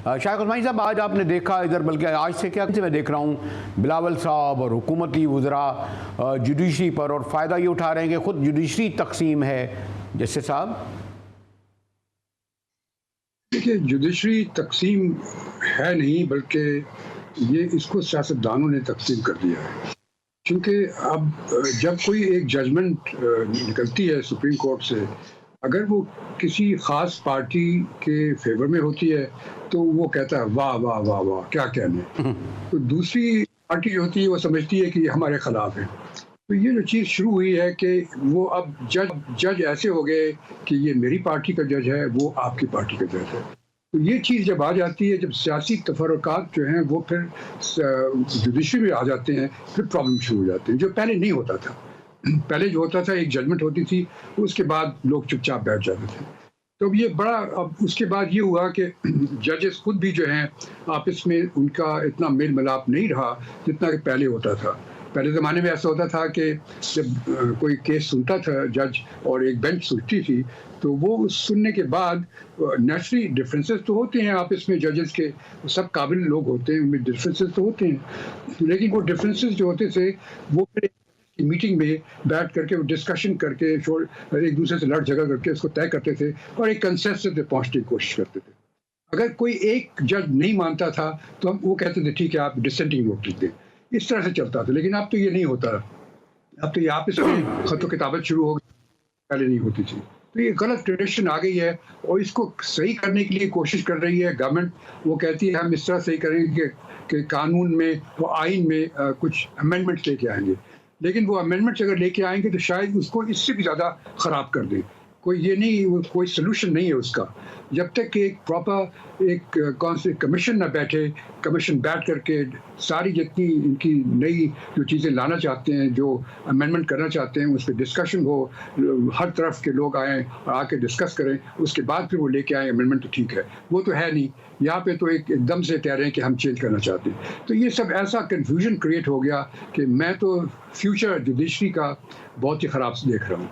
شاہ عثمانی صاحب، آج آپ نے دیکھا ادھر، بلکہ آج سے کیا میں دیکھ رہا ہوں بلاول صاحب اور حکومتی وزراء جوڈیشری پر، اور فائدہ یہ اٹھا رہے ہیں کہ خود جوڈیشری تقسیم ہے. جسٹس صاحب دیکھیے، جوڈیشری تقسیم ہے نہیں، بلکہ یہ اس کو سیاستدانوں نے تقسیم کر دیا ہے. کیونکہ اب جب کوئی ایک ججمنٹ نکلتی ہے سپریم کورٹ سے، اگر وہ کسی خاص پارٹی کے فیور میں ہوتی ہے تو وہ کہتا ہے واہ واہ واہ واہ کیا کہنے، تو دوسری پارٹی جو ہوتی ہے وہ سمجھتی ہے کہ یہ ہمارے خلاف ہے. تو یہ جو چیز شروع ہوئی ہے کہ وہ اب جج ایسے ہو گئے کہ یہ میری پارٹی کا جج ہے، وہ آپ کی پارٹی کا جج ہے. تو یہ چیز جب آ جاتی ہے، جب سیاسی تفرقات جو ہیں وہ پھر جوڈیشری میں آ جاتے ہیں، پھر پرابلم شروع ہو جاتے ہیں، جو پہلے نہیں ہوتا تھا. پہلے جو ہوتا تھا ایک ججمنٹ ہوتی تھی، اس کے بعد لوگ چپ چاپ بیٹھ جاتے تھے. تو اب اس کے بعد یہ ہوا کہ ججز خود بھی جو ہیں آپس میں ان کا اتنا میل ملاپ نہیں رہا جتنا کہ پہلے ہوتا تھا. پہلے زمانے میں ایسا ہوتا تھا کہ جب کوئی کیس سنتا تھا جج اور ایک بینچ سنتی تھی، تو وہ سننے کے بعد نیچرلی ڈفرینسز تو ہوتے ہیں آپس میں، ججز کے سب قابل لوگ ہوتے ہیں، ان میں ڈفرینسز تو ہوتے ہیں، لیکن وہ ڈفرینسز جو ہوتے تھے وہ پھر میٹنگ میں بیٹھ کر کے ڈسکشن کر کے ایک دوسرے سے لڑ جھگڑ کر کے اس کو طے کرتے تھے اور ایک کنسنسس پہ پہنچنے کی کوشش کرتے تھے. اگر کوئی ایک جج نہیں مانتا تھا تو ہم وہ کہتے تھے ٹھیک ہے آپ ڈسینٹنگ ووٹ لکھ دیں. اس طرح سے چلتا تھا. لیکن اب تو یہ نہیں ہوتا، اب تو یہ آپس میں خط و کتابت شروع ہو گئی، پہلے نہیں ہوتی تھی. تو یہ غلط ٹریڈیشن آ گئی ہے اور اس کو صحیح کرنے کے لیے کوشش کر رہی ہے گورنمنٹ. وہ کہتی ہے ہم اس طرح صحیح کریں گے کہ قانون میں وہ آئین میں کچھ امینڈمنٹ لے کے آئیں گے، لیکن وہ امینڈمنٹس اگر لے کے آئیں گے تو شاید اس کو اس سے بھی زیادہ خراب کر دیں. یہ نہیں، کوئی سلوشن نہیں ہے اس کا، جب تک کہ ایک پراپر ایک کون سے کمیشن نہ بیٹھے. کمیشن بیٹھ کر کے ساری جتنی ان کی نئی جو چیزیں لانا چاہتے ہیں، جو امینڈمنٹ کرنا چاہتے ہیں، اس پہ ڈسکشن ہو، ہر طرف کے لوگ آئیں اور آ کے ڈسکس کریں، اس کے بعد پھر وہ لے کے آئیں امینڈمنٹ. تو ٹھیک ہے، وہ تو ہے نہیں. یہاں پہ تو ایک دم سے کہہ رہے ہیں کہ ہم چینج کرنا چاہتے ہیں. تو یہ سب ایسا کنفیوژن کریٹ ہو گیا کہ میں تو فیوچر جوڈیشری کا بہت ہی خراب دیکھ رہا ہوں.